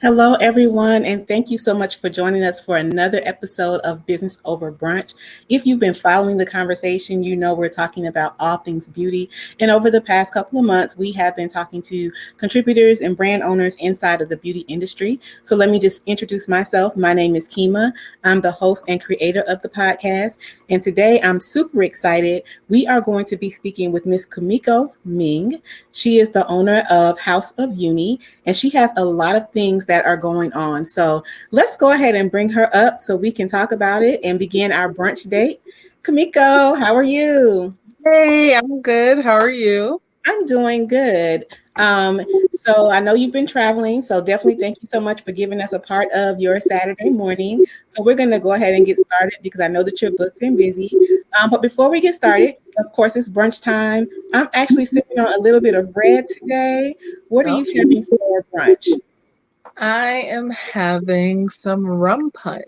Hello, everyone, and thank you so much for joining us for another episode of Business Over Brunch. If you've been following the conversation, you know we're talking about all things beauty. And over the past couple of months, we have been talking to contributors and brand owners inside of the beauty industry. So let me just introduce myself. My name is Kima. I'm the host and creator of the podcast. And today I'm super excited. We are going to be speaking with Miss Kumiko Ming. She is the owner of House of UNI, and she has a lot of things that are going on. So let's go ahead and bring her up so we can talk about it and begin our brunch date. Kumiko, how are you? Hey, I'm good. How are you? I'm doing good. So I know you've been traveling, so definitely thank you so much for giving us a part of your Saturday morning. So we're going to go ahead and get started because I know that you're booked and busy. But before we get started, of course, it's brunch time. I'm actually sipping on a little bit of red today. What are Oh, you having for brunch? I am having some rum punch.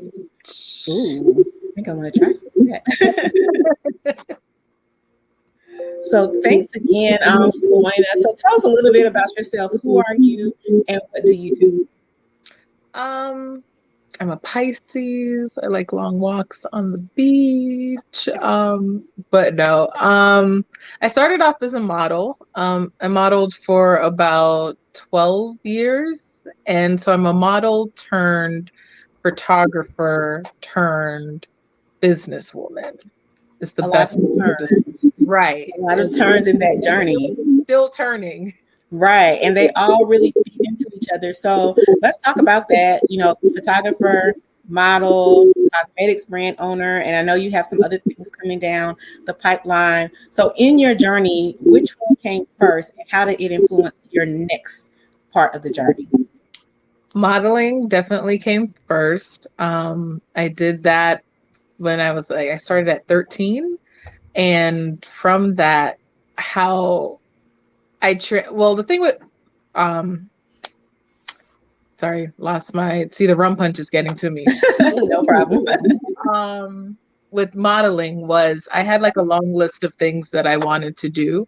Ooh, I think I want to try some of that. So thanks again for joining us. So tell us a little bit about yourself. Who are you and what do you do? Um, I'm a Pisces. I like long walks on the beach. But no. I started off as a model. I modeled for about 12 years, and so I'm a model turned photographer turned businesswoman. Is the A lot best of way to describe. turns, Right. a lot of turns in that journey. Still turning. Right. And they all really feed into each other. So let's talk about that. Photographer, model, cosmetics brand owner, and I know you have some other things coming down the pipeline. So in your journey, which one came first and how did it influence your next part of the journey? Modeling definitely came first. I did that when I started at 13. And from that, how well, the thing with, um, sorry, see, the rum punch is getting to me. No problem. Um, with modeling was I had like a long list of things that I wanted to do.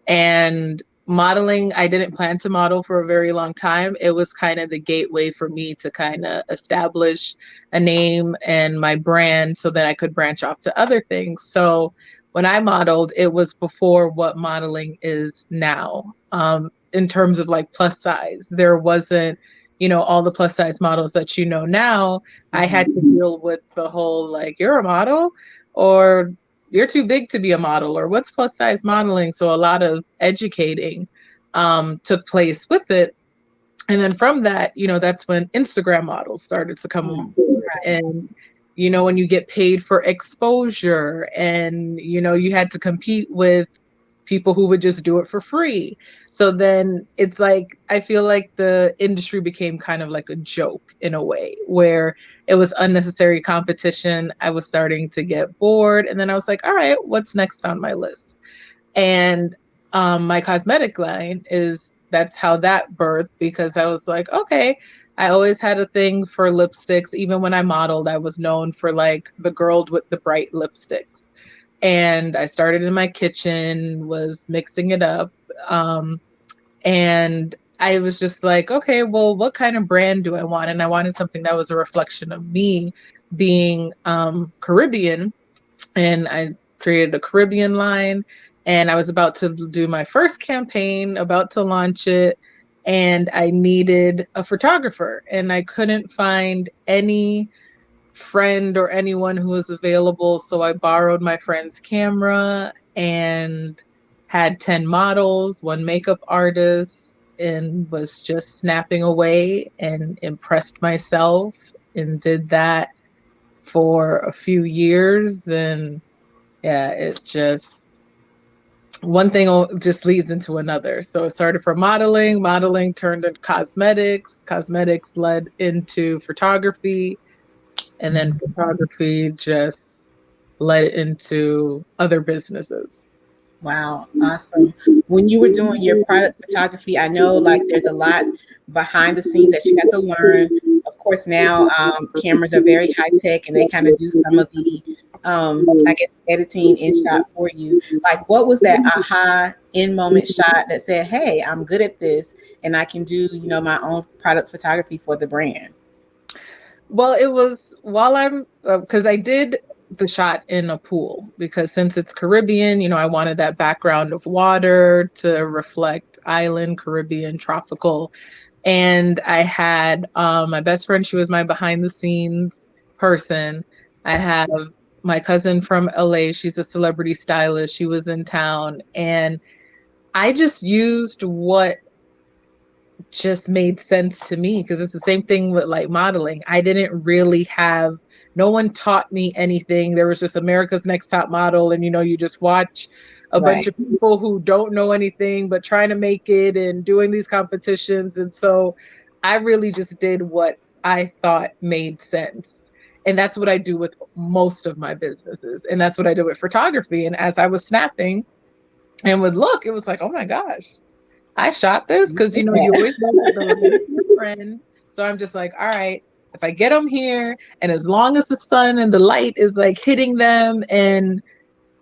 And modeling, I didn't plan to model for a very long time. It was kind of the gateway for me to kind of establish a name and my brand so that I could branch off to other things. So when I modeled, it was before what modeling is now. In terms of like plus size, there wasn't, all the plus size models that you know now. I had to deal with the whole like, you're a model, or you're too big to be a model, or what's plus size modeling. So a lot of educating took place with it. And then from that, that's when Instagram models started to come on board. And, when you get paid for exposure and, you had to compete with people who would just do it for free. So then it's like, I feel like the industry became kind of like a joke in a way where it was unnecessary competition. I was starting to get bored. And then I was like, all right, what's next on my list? And my cosmetic line that's how that birthed, because I was like, okay, I always had a thing for lipsticks. Even when I modeled, I was known for like the girl with the bright lipsticks. And I started in my kitchen, was mixing it up. And I was just like, okay, well, what kind of brand do I want? And I wanted something that was a reflection of me being Caribbean. And I created a Caribbean line. And I was about to do my first campaign, about to launch it. And I needed a photographer. And I couldn't find any friend or anyone who was available. So I borrowed my friend's camera and had 10 models, one makeup artist, and was just snapping away and impressed myself and did that for a few years. And yeah, it just, one thing just leads into another. So it started from modeling turned into cosmetics led into photography, and then photography just led into other businesses. Wow, awesome. When you were doing your product photography, I know like there's a lot behind the scenes that you have to learn. Of course, now cameras are very high tech and they kind of do some of the I guess editing in shot for you. Like, what was that aha in moment shot that said, "Hey, I'm good at this, and I can do my own product photography for the brand"? Well, it was while I'm because I did the shot in a pool because since it's Caribbean, I wanted that background of water to reflect island, Caribbean, tropical. And I had my best friend, she was my behind the scenes person. I have my cousin from LA, she's a celebrity stylist. She was in town, and I just used what just made sense to me because it's the same thing with like modeling. I didn't really have, no one taught me anything. There was just America's Next Top Model, and you just watch a bunch Right. of people who don't know anything but trying to make it and doing these competitions. And so I really just did what I thought made sense. And that's what I do with most of my businesses. And that's what I do with photography. And as I was snapping and would look, it was like, oh my gosh, I shot this because you always want the review from your friend. So I'm just like, all right, if I get them here, and as long as the sun and the light is like hitting them, and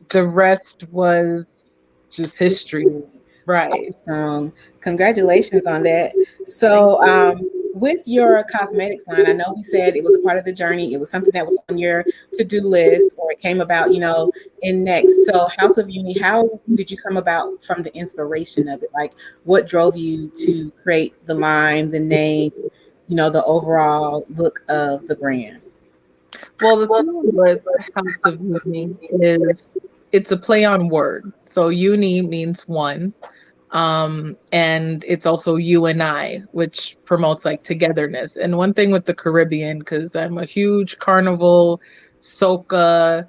the rest was just history, right? Awesome. Congratulations on that. So, with your cosmetics line, I know we said it was a part of the journey. It was something that was on your to-do list, or it came about, in next. So, House of Uni, how did you come about from the inspiration of it? Like, what drove you to create the line, the name, the overall look of the brand? Well, the thing with House of Uni is it's a play on words. So uni means one. And it's also UNI, which promotes like togetherness. And one thing with the Caribbean, because I'm a huge carnival, soca,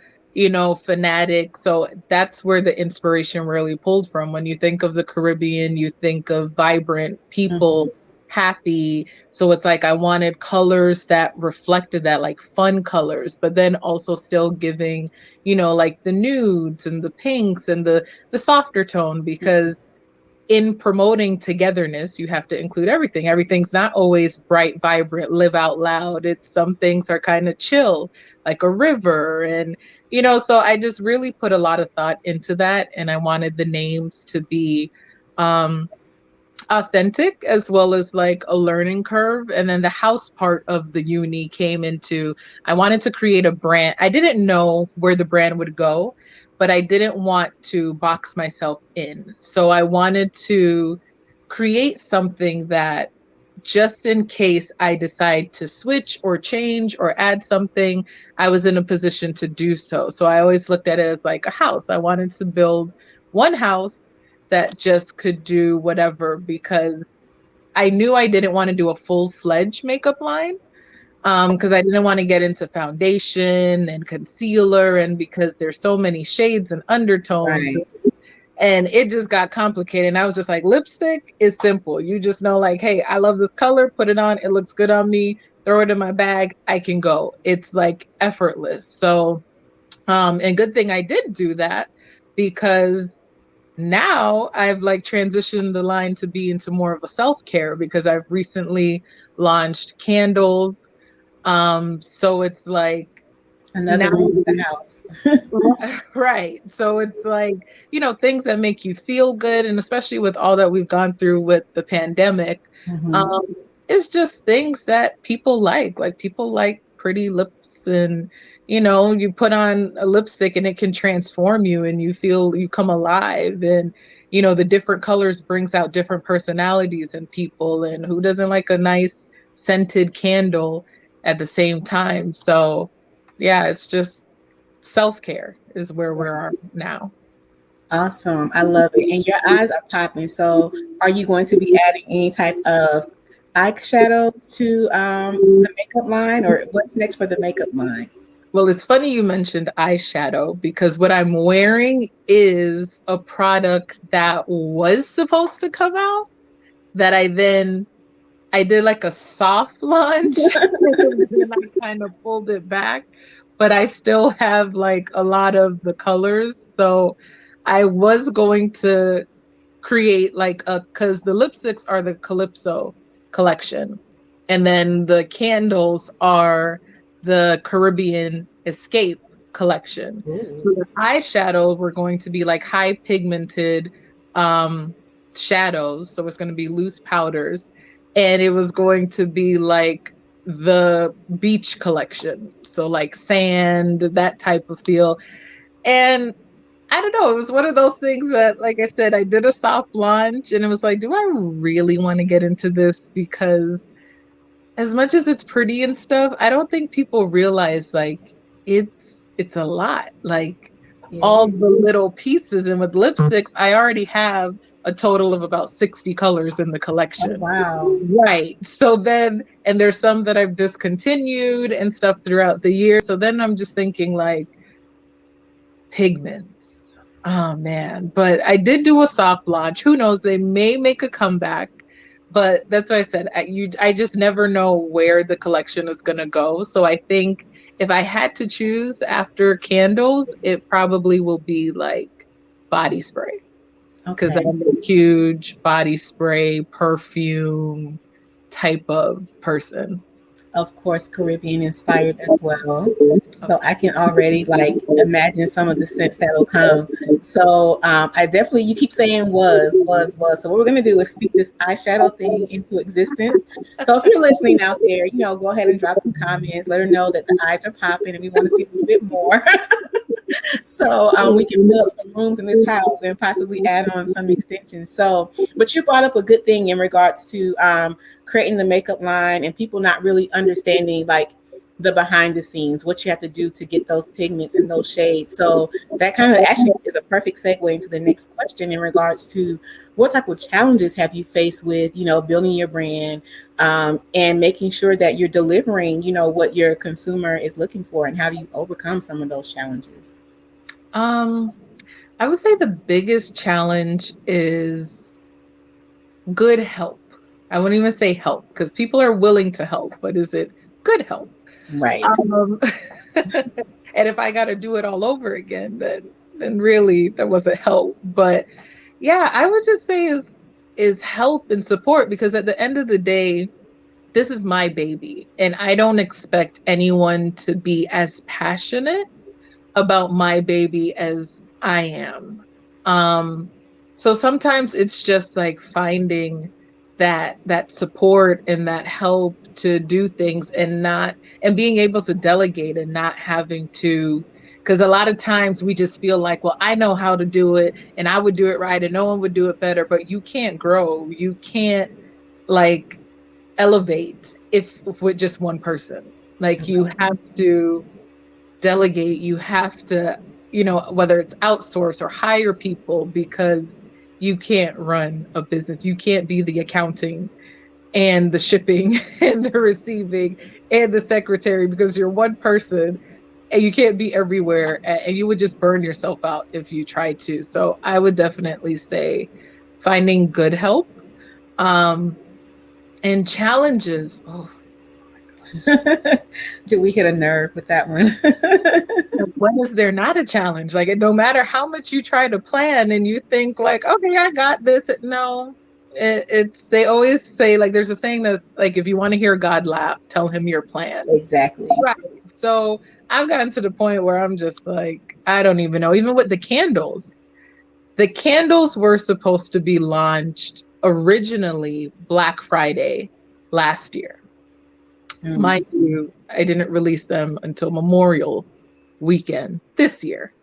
fanatic. So that's where the inspiration really pulled from. When you think of the Caribbean, you think of vibrant people, happy. So it's like I wanted colors that reflected that, like fun colors, but then also still giving, like the nudes and the pinks and the softer tone, because in promoting togetherness, you have to include everything. Everything's not always bright, vibrant, live out loud. It's some things are kind of chill, like a river. And, so I just really put a lot of thought into that. And I wanted the names to be authentic as well as like a learning curve. And then the house part of the uni came into, I wanted to create a brand. I didn't know where the brand would go, but I didn't want to box myself in. So I wanted to create something that, just in case I decide to switch or change or add something, I was in a position to do so. So I always looked at it as like a house. I wanted to build one house that just could do whatever, because I knew I didn't want to do a full-fledged makeup line, because I didn't want to get into foundation and concealer, and because there's so many shades and undertones. Right. And it just got complicated. And I was just like, lipstick is simple. You just know, like, hey, I love this color, put it on, it looks good on me, throw it in my bag, I can go. It's like effortless. So, and good thing I did do that, because now I've like transitioned the line to be into more of a self-care, because I've recently launched candles. So it's like Another now, room in the house. right. So it's like, things that make you feel good. And especially with all that we've gone through with the pandemic, Mhm. um, it's just things that people like. Like people like pretty lips, and, you put on a lipstick and it can transform you and you feel you come alive. And, the different colors brings out different personalities in people. And who doesn't like a nice scented candle at the same time? So yeah, it's just self-care is where we are now. Awesome. I love it. And your eyes are popping. So, are you going to be adding any type of eyeshadows to the makeup line, or what's next for the makeup line? Well, it's funny you mentioned eyeshadow, because what I'm wearing is a product that was supposed to come out, that I did like a soft launch and then I kind of pulled it back, but I still have like a lot of the colors. So I was going to create like because the lipsticks are the Calypso collection, and then the candles are the Caribbean Escape collection. Ooh. So the eyeshadow were going to be like high pigmented shadows. So it's going to be loose powders. And it was going to be like the beach collection. So like sand, that type of feel. And I don't know. It was one of those things that, like I said, I did a soft launch and it was like, do I really want to get into this? Because as much as it's pretty and stuff, I don't think people realize like it's a lot. Like all Yeah. the little pieces. And with lipsticks, I already have a total of about 60 colors in the Oh, collection. wow. Right. So then, and there's some that I've discontinued and stuff throughout the year. So then I'm just thinking like, pigments. Oh man, but I did do a soft launch. Who knows? They may make a comeback, but that's what I said. I just never know where the collection is gonna go. So I think if I had to choose after candles, it probably will be like body spray because Okay. I'm a huge body spray perfume type of person. Of course, Caribbean inspired as well. So I can already like imagine some of the scents that'll come. So I definitely, you keep saying was. So what we're gonna do is speak this eyeshadow thing into existence. So if you're listening out there, go ahead and drop some comments. Let her know that the eyes are popping and we want to see a little bit more. So we can fill up some rooms in this house and possibly add on some extensions. So, but you brought up a good thing in regards to creating the makeup line and people not really understanding like the behind the scenes, what you have to do to get those pigments and those shades. So that kind of actually is a perfect segue into the next question in regards to what type of challenges have you faced with, building your brand and making sure that you're delivering, what your consumer is looking for, and how do you overcome some of those challenges? Um, I would say the biggest challenge is good help. I wouldn't even say help because people are willing to help, but is it good help? Right. And if I got to do it all over again, then really there wasn't help. But yeah, I would just say is help and support because at the end of the day, this is my baby, and I don't expect anyone to be as passionate about my baby as I am. Um, so sometimes it's just like finding that support and that help to do things and being able to delegate and not having to because a lot of times we just feel like, well, I know how to do it and I would do it right and no one would do it better, but you can't grow. You can't like elevate if with just one person. Like you have to delegate, you have to, whether it's outsource or hire people because you can't run a business. You can't be the accounting and the shipping and the receiving and the secretary because you're one person and you can't be everywhere and you would just burn yourself out if you tried to. So I would definitely say finding good help and challenges. Oh, Do we hit a nerve with that one? when is there not a challenge? Like, no matter how much you try to plan and you think like, okay, I got this. No, it's, they always say like, there's a saying that's like, if you want to hear God laugh, tell him your plan. Exactly. Right. So I've gotten to the point where I'm just like, I don't even know. Even with the candles were supposed to be launched originally Black Friday last year. Mind you, I didn't release them until Memorial weekend this year.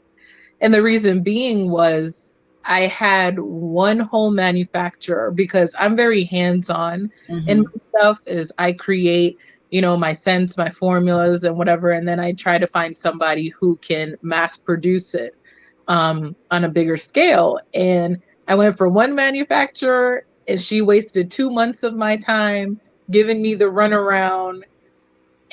And the reason being was I had one whole manufacturer because I'm very hands-on in my stuff is I create, my scents, my formulas and whatever. And then I try to find somebody who can mass produce it on a bigger scale. And I went for one manufacturer and she wasted 2 months of my time giving me the runaround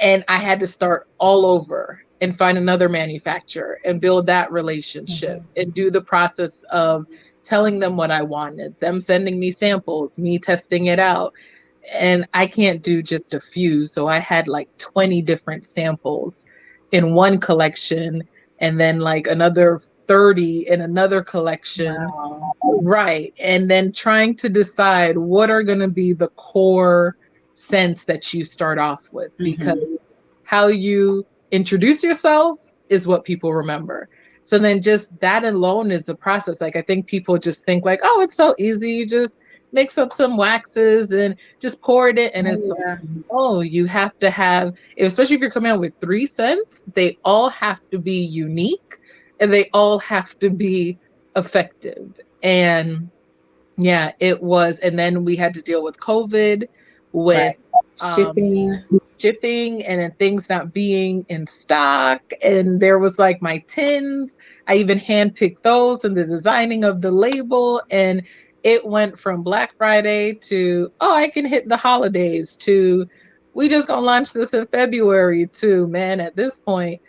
and I had to start all over and find another manufacturer and build that relationship and do the process of telling them what I wanted, them sending me samples, me testing it out. And I can't do just a few. So I had like 20 different samples in one collection and then like another 30 in another collection. Wow. Right. And then trying to decide what are going to be the core scents that you start off with because how you introduce yourself is what people remember. So then just that alone is a process. Like I think people just think like, oh, it's so easy. You just mix up some waxes and just pour it in. And it's like, Yeah. oh, you have to have, especially if you're coming out with 3 scents, they all have to be unique and they all have to be effective. And yeah, it was. And then we had to deal with COVID, with Right. um, Shipping. shipping, and then things not being in stock. And there was like my tins. I even handpicked those and the designing of the label. And it went from Black Friday to, oh, I can hit the holidays to, we just gonna launch this in February to, man, at this point,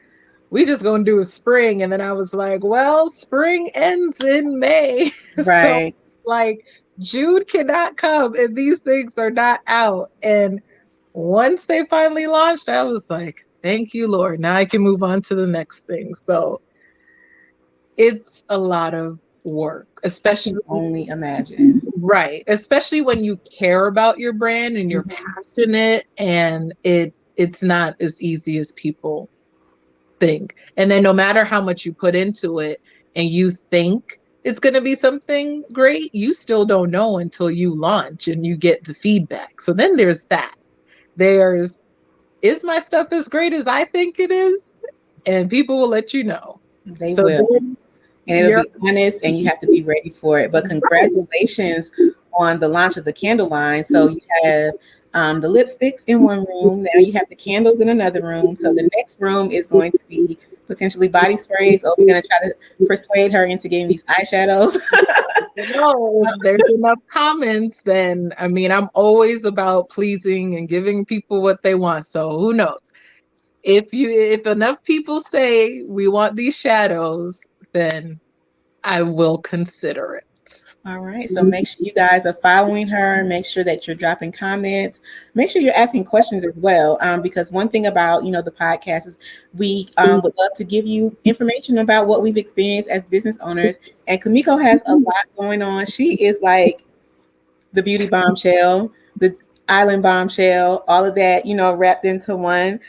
we just gonna do a spring. And then I was like, well, spring ends in May. So Right. like June cannot come and these things are not out. And once they finally launched, I was like, thank you, Lord. Now I can move on to the next thing. So it's a lot of work, I can especially only imagine. right, especially when you care about your brand and you're Mhm. passionate, and it's not as easy as people think. And then no matter how much you put into it and you think it's going to be something great, you still don't know until you launch and you get the feedback. So then there's that. There's, is my stuff as great as I think it is? And people will let you know. They So will. then And it'll you're be honest and you have to be ready for it. But congratulations on the launch of the candle line. So you have the lipsticks in one room. Now you have the candles in another room. So the next room is going to be potentially body sprays, or we're going to try to persuade her into getting these eyeshadows. no, if there's enough comments, then I mean, I'm always about pleasing and giving people what they want. So who knows? If enough people say we want these shadows, then I will consider it. All right. So make sure you guys are following her. Make sure that you're dropping comments. Make sure you're asking questions as well. Because one thing about, the podcast is we would love to give you information about what we've experienced as business owners. And Kumiko has a lot going on. She is like the beauty bombshell, the island bombshell, all of that, wrapped into one.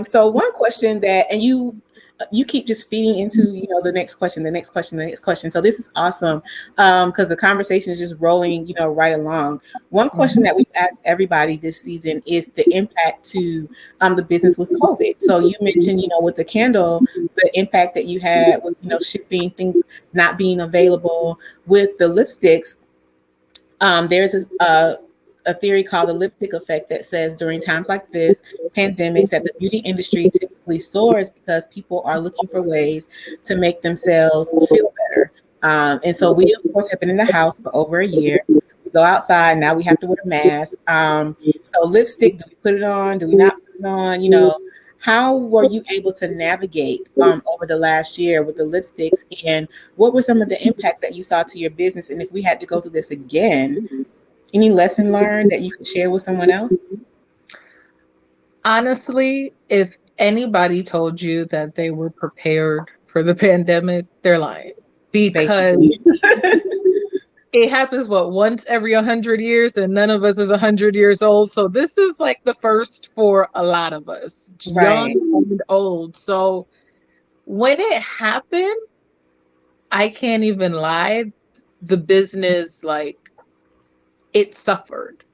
So one question that, and you keep just feeding into, the next question, the next question, the next question. So this is awesome because the conversation is just rolling, right along. One question that we've asked everybody this season is the impact to the business with COVID. So you mentioned, with the candle, the impact that you had with, shipping, things not being available. With the lipsticks, there's a theory called the lipstick effect that says during times like this, pandemics, that the beauty industry typically soars because people are looking for ways to make themselves feel better. And so we, of course, have been in the house for over a year. We go outside, now we have to wear a mask. So lipstick, do we put it on? Do we not put it on? How were you able to navigate over the last year with the lipsticks? And what were some of the impacts that you saw to your business? And if we had to go through this again, any lesson learned that you could share with someone else? Honestly, if anybody told you that they were prepared for the pandemic, they're lying. Because Basically. it happens once every 100 years, and none of us is 100 years old. So this is like the first for a lot of us, young Right. and old. So when it happened, I can't even lie, the business, like, it suffered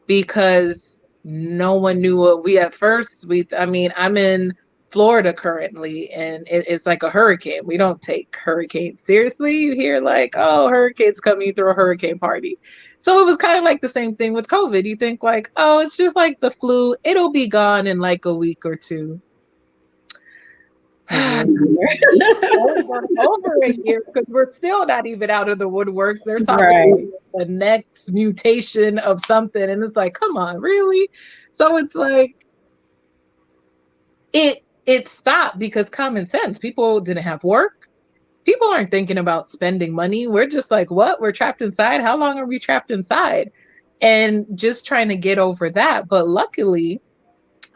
because no one knew what we at first. I mean, I'm in Florida currently, and it's like a hurricane. We don't take hurricanes seriously. You hear like, oh, hurricanes coming, through a hurricane party. So it was kind of like the same thing with COVID. You think like, oh, it's just like the flu. It'll be gone in like a week or two. Over a year because we're still not even out of the woodworks. They're talking Right. about the next mutation of something, and it's like, come on, really? So it's like it stopped because common sense. People didn't have work. People aren't thinking about spending money. We're just like, what? We're trapped inside. How long are we trapped inside? And just trying to get over that. But luckily,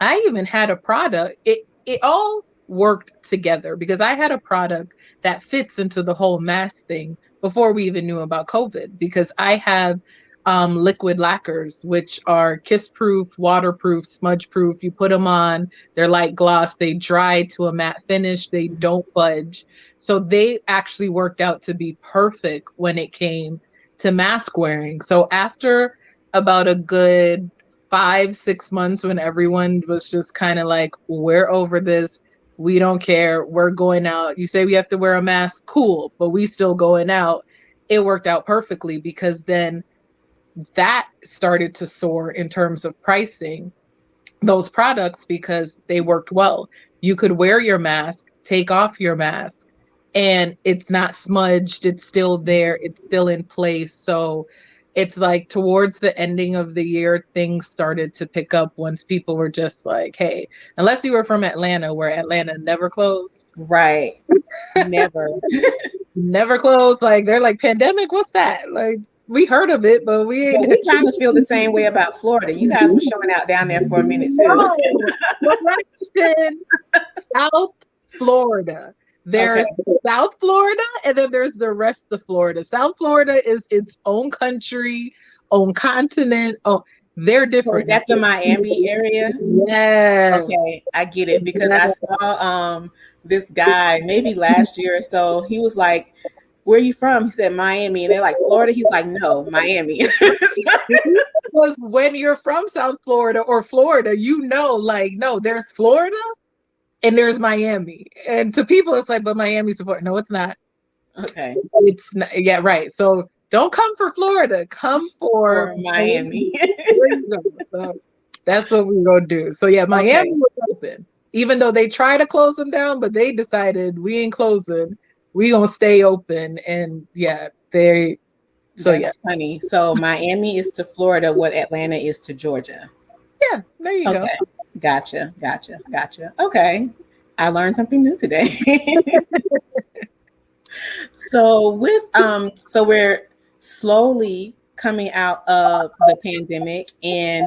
I even had a product. It all worked together because I had a product that fits into the whole mask thing before we even knew about COVID, because I have liquid lacquers, which are kiss proof, waterproof, smudge proof. You put them on, they're light gloss, they dry to a matte finish, they don't budge. So they actually worked out to be perfect when it came to mask wearing. So after about a good 5, 6 months, when everyone was just kind of like, we're over this, we don't care, we're going out. You say we have to wear a mask, cool, but we still going out. It worked out perfectly because then that started to soar in terms of pricing those products because they worked well. You could wear your mask, take off your mask, and it's not smudged. It's still there. It's still in place. So it's like towards the ending of the year, things started to pick up once people were just like, hey, unless you were from Atlanta, where Atlanta never closed. Right. Never. Never closed. Like, they're like, pandemic, what's that? Like, we heard of it, but we ain't. But we kind of feel the same way about Florida. You guys were showing out down there for a minute too. South Florida. There's South Florida, and then there's the rest of Florida. South Florida is its own country, own continent. Oh, they're different. Is that the Miami area? Yes. Okay, I get it because I saw this guy maybe last year or so. He was like, where are you from? He said Miami. And they're like, Florida? He's like, no, Miami. Because when you're from South Florida or Florida, you know, like, no, there's Florida and there's Miami. And to people, it's like, but Miami's Florida. No, it's not. Okay. It's not, yeah, right. So don't come for Florida. Come for Miami. So that's what we're going to do. So yeah, Miami was open. Even though they tried to close them down, but they decided we ain't closing. We gonna stay open, and yeah, they. So that's funny. So Miami is to Florida what Atlanta is to Georgia. Yeah, there you go. Gotcha. Okay, I learned something new today. So with so we're slowly coming out of the pandemic, and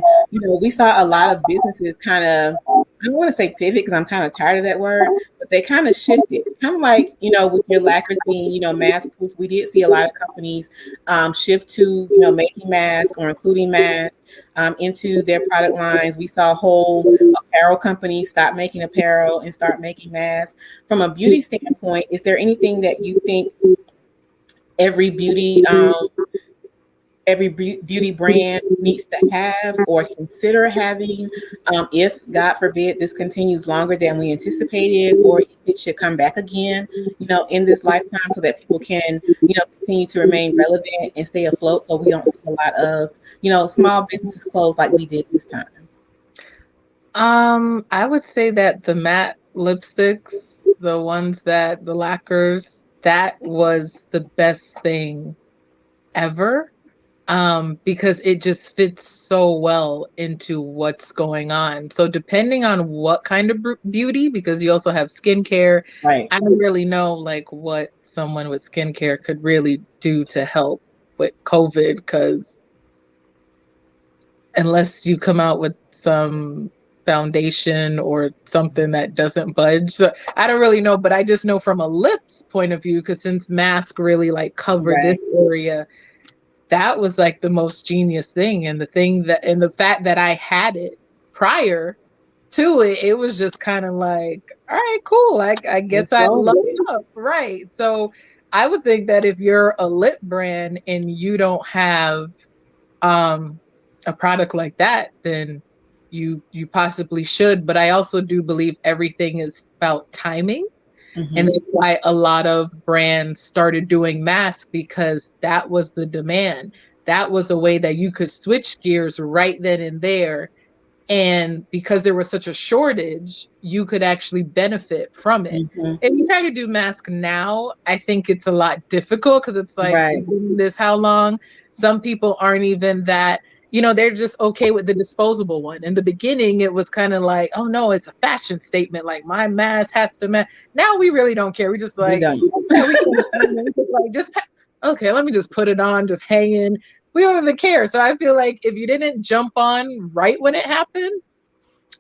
we saw a lot of businesses kind of, I don't want to say pivot because I'm kind of tired of that word, but they kind of shifted. Kind of like, with your lacquers being, mask proof, we did see a lot of companies shift to, making masks or including masks into their product lines. We saw whole apparel companies stop making apparel and start making masks. From a beauty standpoint, is there anything that you think every beauty brand needs to have or consider having if, God forbid, this continues longer than we anticipated, or if it should come back again, in this lifetime, so that people can, continue to remain relevant and stay afloat, so we don't see a lot of, small businesses close like we did this time? I would say that the matte lipsticks, the ones that the lacquers, that was the best thing ever. Because it just fits so well into what's going on. So depending on what kind of beauty, because you also have skincare, right? I don't really know like what someone with skincare could really do to help with COVID, because unless you come out with some foundation or something that doesn't budge. So I don't really know, but I just know from a lips point of view, because since mask really like covered this area, that was like the most genius thing. And the fact that I had it prior to it, it was just kind of like, all right, cool. I guess I love it up. Right. So I would think that if you're a lip brand and you don't have a product like that, then you possibly should. But I also do believe everything is about timing. Mm-hmm. And that's why a lot of brands started doing masks, because that was the demand. That was a way that you could switch gears right then and there. And because there was such a shortage, you could actually benefit from it. Mm-hmm. If you try to do masks now, I think it's a lot difficult, because it's like, doing this how long? Some people aren't even that, they're just okay with the disposable one. In the beginning, it was kind of like, oh no, it's a fashion statement. Like, my mask has to match. Now we really don't care. We just like, okay, let me just put it on, just hanging. We don't even care. So I feel like if you didn't jump on right when it happened,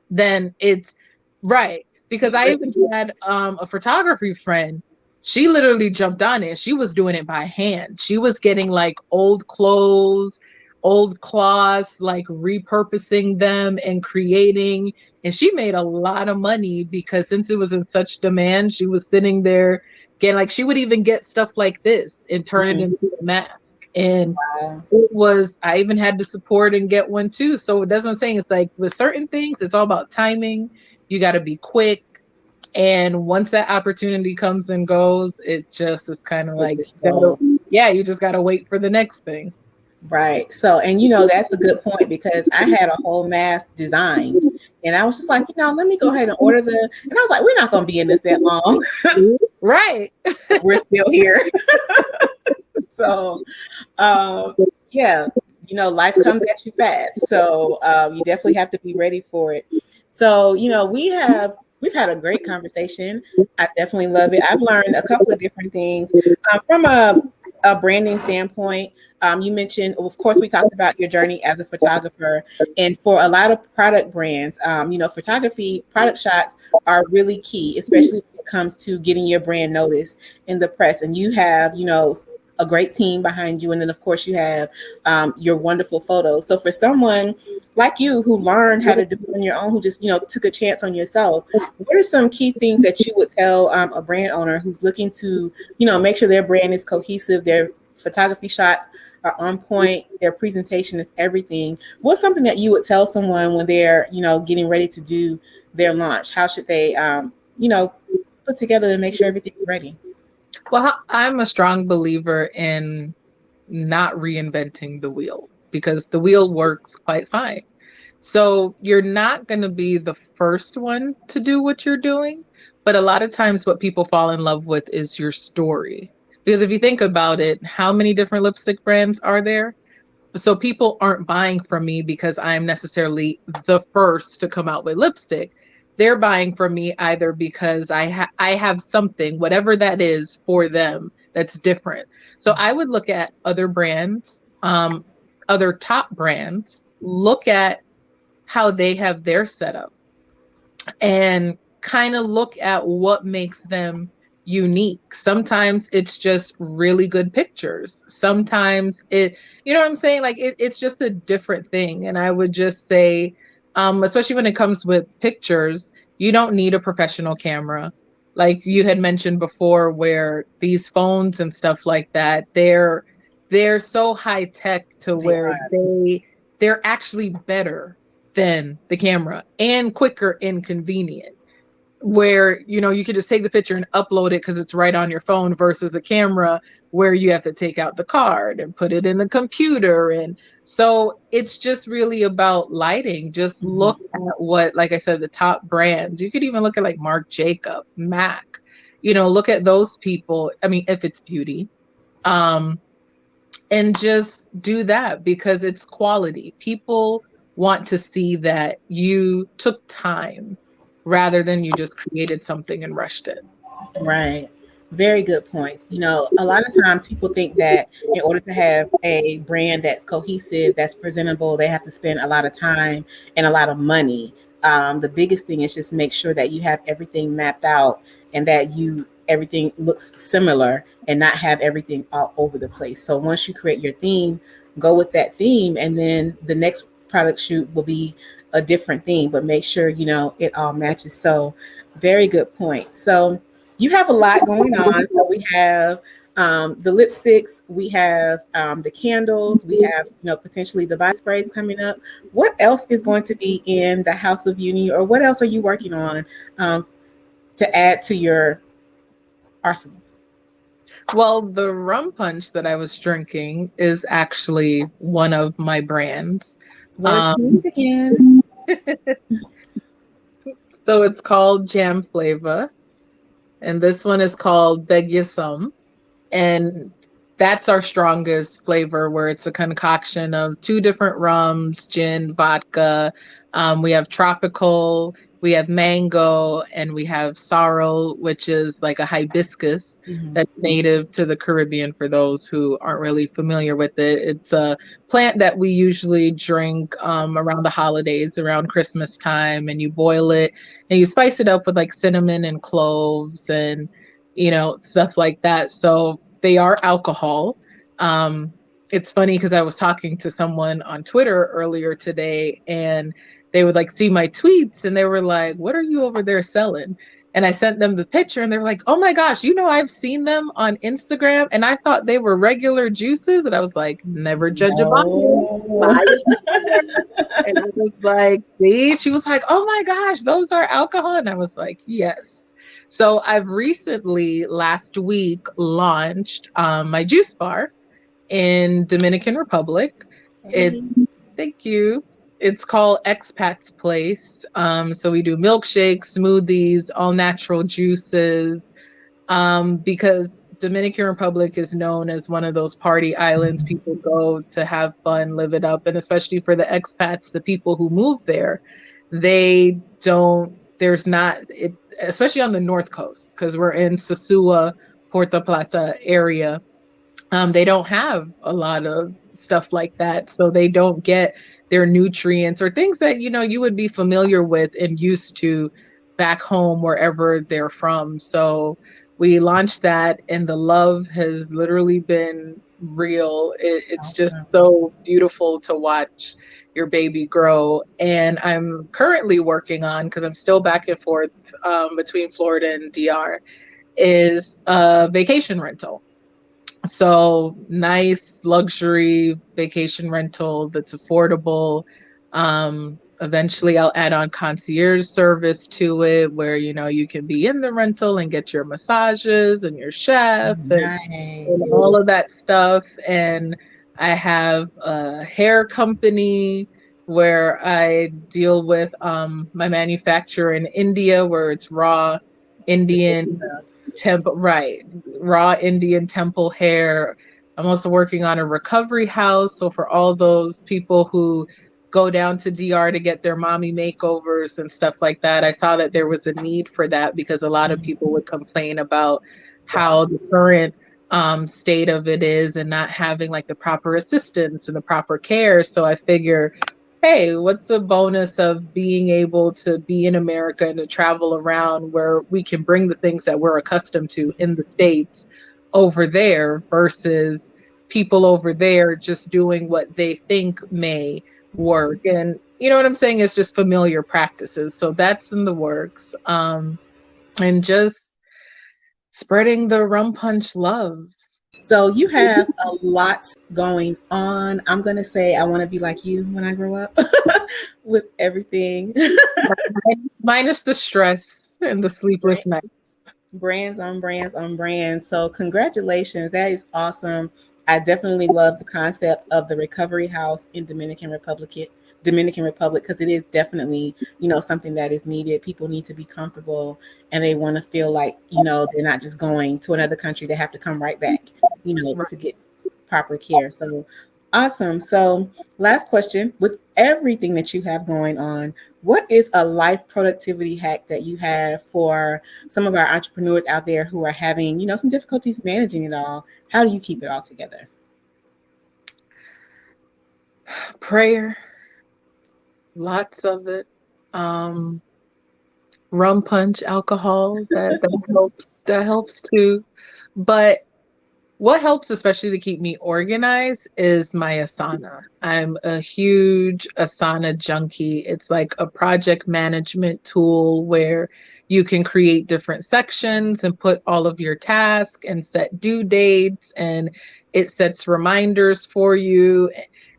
then it's right. Because I even had a photography friend. She literally jumped on it. She was doing it by hand. She was getting like old clothes, old cloths, like repurposing them and creating. And she made a lot of money because since it was in such demand, she was sitting there getting, like, she would even get stuff like this and turn it Mhm. into a mask. And Wow. it was, I even had to support and get one too. So that's what I'm saying. It's like with certain things, it's all about timing. You got to be quick. And once that opportunity comes and goes, it just is kind of It like, just goes. yeah, you just got to wait for the next thing. Right. So, and that's a good point because I had a whole mask designed and I was just like, let me go ahead and order and I was like, we're not going to be in this that long. Right. We're still here. So, um, yeah, life comes at you fast. So, you definitely have to be ready for it. So, we've had a great conversation. I definitely love it. I've learned a couple of different things from a branding standpoint. You mentioned, of course, we talked about your journey as a photographer, and for a lot of product brands, photography product shots are really key, especially when it comes to getting your brand noticed in the press. And you have, a great team behind you, and then of course you have your wonderful photos. So for someone like you who learned how to do it on your own, who just took a chance on yourself, what are some key things that you would tell a brand owner who's looking to make sure their brand is cohesive, their photography shots are on point, their presentation is everything? What's something that you would tell someone when they're getting ready to do their launch? How should they put together to make sure everything's ready? Well, I'm a strong believer in not reinventing the wheel because the wheel works quite fine. So you're not going to be the first one to do what you're doing, but a lot of times what people fall in love with is your story. Because if you think about it, how many different lipstick brands are there? So people aren't buying from me because I'm necessarily the first to come out with lipstick. They're buying from me either because I have something, whatever that is for them, that's different. So I would look at other brands, other top brands, look at how they have their setup and kind of look at what makes them unique. Sometimes it's just really good pictures. Sometimes you know what I'm saying? Like it's just a different thing. And I would just say, especially when it comes with pictures, you don't need a professional camera. Like you had mentioned before, where these phones and stuff like that, they're so high tech to They where are. they're actually better than the camera and quicker and convenient, where you could just take the picture and upload it because it's right on your phone versus a camera where you have to take out the card and put it in the computer. And so it's just really about lighting. Just Mhm. look at what, like I said, the top brands. You could even look at like Marc Jacob, Mac, look at those people. I mean, if it's beauty, um and just do that because it's quality. People want to see that you took time rather than you just created something and rushed it. Right. Very good points. A lot of times people think that in order to have a brand that's cohesive, that's presentable, they have to spend a lot of time and a lot of money. The biggest thing is just make sure that you have everything mapped out and that everything looks similar and not have everything all over the place. So once you create your theme, go with that theme, and then the next product shoot will be a different theme, but make sure it all matches. So very good point. So you have a lot going on. So we have the lipsticks, we have the candles, we have potentially the body sprays coming up. What else is going to be in the House of Uni, or what else are you working on um, to add to your arsenal? Well, the rum punch that I was drinking is actually one of my brands. What's Um, needed again? so it's called Jam Flavor, and this one is called Beg Ya Some. And that's our strongest flavor, where it's a concoction of two different rums, gin, vodka. We have tropical, we have mango, and we have sorrel, which is like a hibiscus Mhm. that's native to the Caribbean for those who aren't really familiar with it. It's a plant that we usually drink around the holidays, around Christmas time, and you boil it and you spice it up with like cinnamon and cloves and stuff like that. So they are alcohol. Um, it's funny because I was talking to someone on Twitter earlier today, and they would like see my tweets and they were like, "What are you over there selling?" And I sent them the picture and they were like, "Oh my gosh, I've seen them on Instagram and I thought they were regular juices." And I was like, "Never judge a buyer. No. Buy it together." And I was like, "See?" She was like, "Oh my gosh, those are alcohol." And I was like, "Yes." So I've recently, last week, launched my juice bar in Dominican Republic. Hey. It's Thank you. It's called Expat's Place. So we do milkshakes, smoothies, all natural juices. Because Dominican Republic is known as one of those party islands. People go to have fun, live it up, and especially for the expats, the people who move there, they don't. There's not it, especially on the north coast, because we're in Sosua, Puerto Plata area. They don't have a lot of stuff like that, so they don't get their nutrients or things that you would be familiar with and used to back home wherever they're from. So we launched that, and the love has literally been real. It's just Awesome. so beautiful to watch your baby grow. And I'm currently working on, because I'm still back and forth between Florida and DR, is a vacation rental. So nice luxury vacation rental that's affordable. Eventually I'll add on concierge service to it where, you can be in the rental and get your massages and your chef and Nice. all of that stuff. And I have a hair company where I deal with my manufacturer in India, where it's raw The good Indian stuff. temple, right? Raw Indian temple hair. I'm also working on a recovery house. So for all those people who go down to DR to get their mommy makeovers and stuff like that, I saw that there was a need for that because a lot of people would complain about how the current state of it is and not having like the proper assistance and the proper care. So I figure, hey, what's the bonus of being able to be in America and to travel around where we can bring the things that we're accustomed to in the States over there versus people over there just doing what they think may work. And you know what I'm saying? It's just familiar practices. So that's in the works. And just spreading the rum punch love. So you have a lot going on. I'm gonna say I want to be like you when I grow up with everything. Minus the stress and the sleepless nights. Brands on brands on brands. So congratulations. That is awesome. I definitely love the concept of the recovery house in Dominican Republic, because it is definitely, something that is needed. People need to be comfortable and they want to feel like, they're not just going to another country. They have to come right back, to get proper care. So awesome. So last question, with everything that you have going on, what is a life productivity hack that you have for some of our entrepreneurs out there who are having, some difficulties managing it all? How do you keep it all together? Prayer, lots of it. Um, Rum punch, alcohol, that helps too. But what helps, especially to keep me organized, is my Asana. I'm a huge Asana junkie. It's like a project management tool where you can create different sections and put all of your tasks and set due dates, and it sets reminders for you.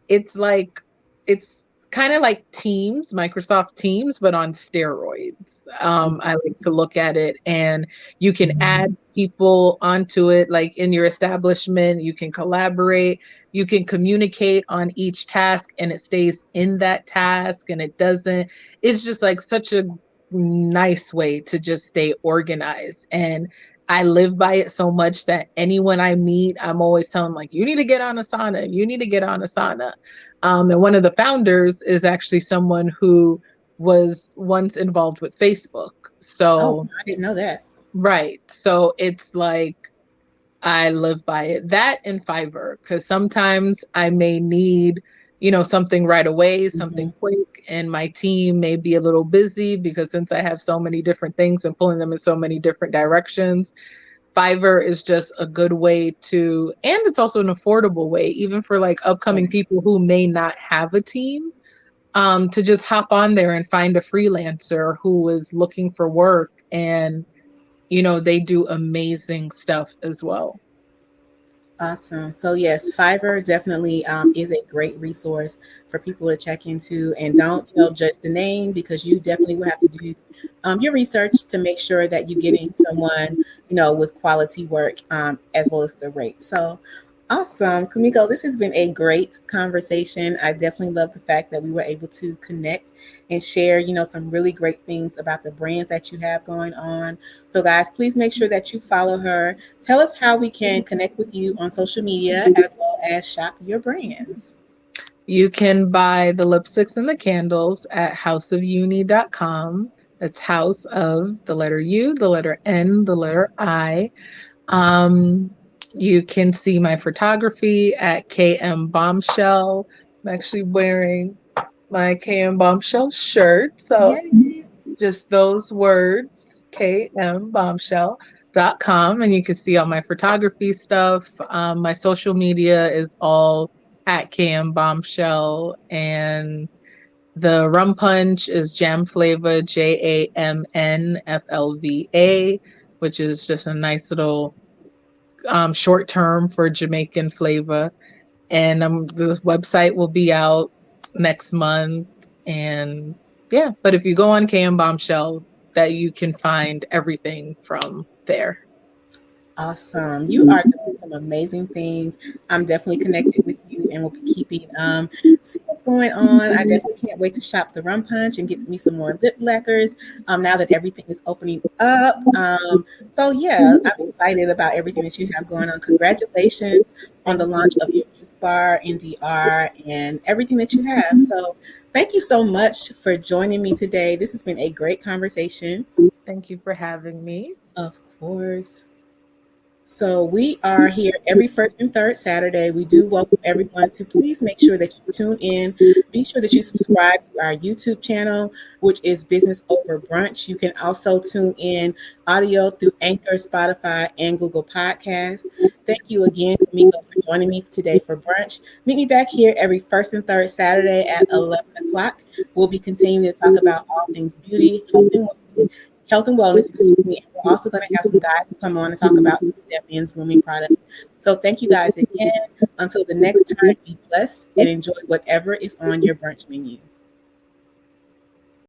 It's like, it's kind of like Teams, Microsoft Teams, but on steroids. I like to look at it, and you can add people onto it, like in your establishment. You can collaborate, you can communicate on each task, and it stays in that task and it doesn't. It's just like such a nice way to just stay organized. And I live by it so much that anyone I meet, I'm always telling like, you need to get on Asana, you need to get on Asana. And one of the founders is actually someone who was once involved with Facebook. Oh, So I didn't know that. right. So it's like I live by it. That and Fiverr, because sometimes I may need, something right away, Mhm. something quick, and my team may be a little busy because since I have so many different things and pulling them in so many different directions, Fiverr is just a good way to, and it's also an affordable way, even for like upcoming people who may not have a team, to just hop on there and find a freelancer who is looking for work. And, they do amazing stuff as well. Awesome. So yes, Fiverr definitely is a great resource for people to check into, and don't judge the name, because you definitely will have to do your research to make sure that you're getting someone with quality work, as well as the rate. So awesome, Kumiko. This has been a great conversation. I definitely love the fact that we were able to connect and share some really great things about the brands that you have going on. So guys, please make sure that you follow her. Tell us how we can connect with you on social media, as well as shop your brands. You can buy the lipsticks and the candles at houseofuni.com. That's House of the letter U, the letter N, the letter I. Um, you can see my photography at KM Bombshell. I'm actually wearing my KM Bombshell shirt. So Yay. just those words, kmbombshell.com, and you can see all my photography stuff. My social media is all at kmbombshell, and the rum punch is jam flavor, JAMNFLVA, which is just a nice little short term for Jamaican flavor. And the website will be out next month. And yeah, but if you go on KM Bombshell, that you can find everything from there. Awesome. You are doing some amazing things. I'm definitely connected with you, and we'll be keeping see what's going on. I definitely can't wait to shop the rum punch and get me some more lip lacquers now that everything is opening up. So yeah, I'm excited about everything that you have going on. Congratulations on the launch of your juice bar, NDR, and everything that you have. So thank you so much for joining me today. This has been a great conversation. Thank you for having me. Of course. So we are here every first and third Saturday. We do welcome everyone to please make sure that you tune in. Be sure that you subscribe to our YouTube channel, which is Business Over Brunch. You can also tune in audio through Anchor, Spotify, and Google Podcasts. Thank you again, Kumiko, for joining me today for brunch. Meet me back here every first and third Saturday at 11 o'clock. We'll be continuing to talk about all things beauty, health and wellness, excuse me. And we're also going to have some guys to come on and talk about their men's grooming products. So thank you guys again. Until the next time, be blessed and enjoy whatever is on your brunch menu.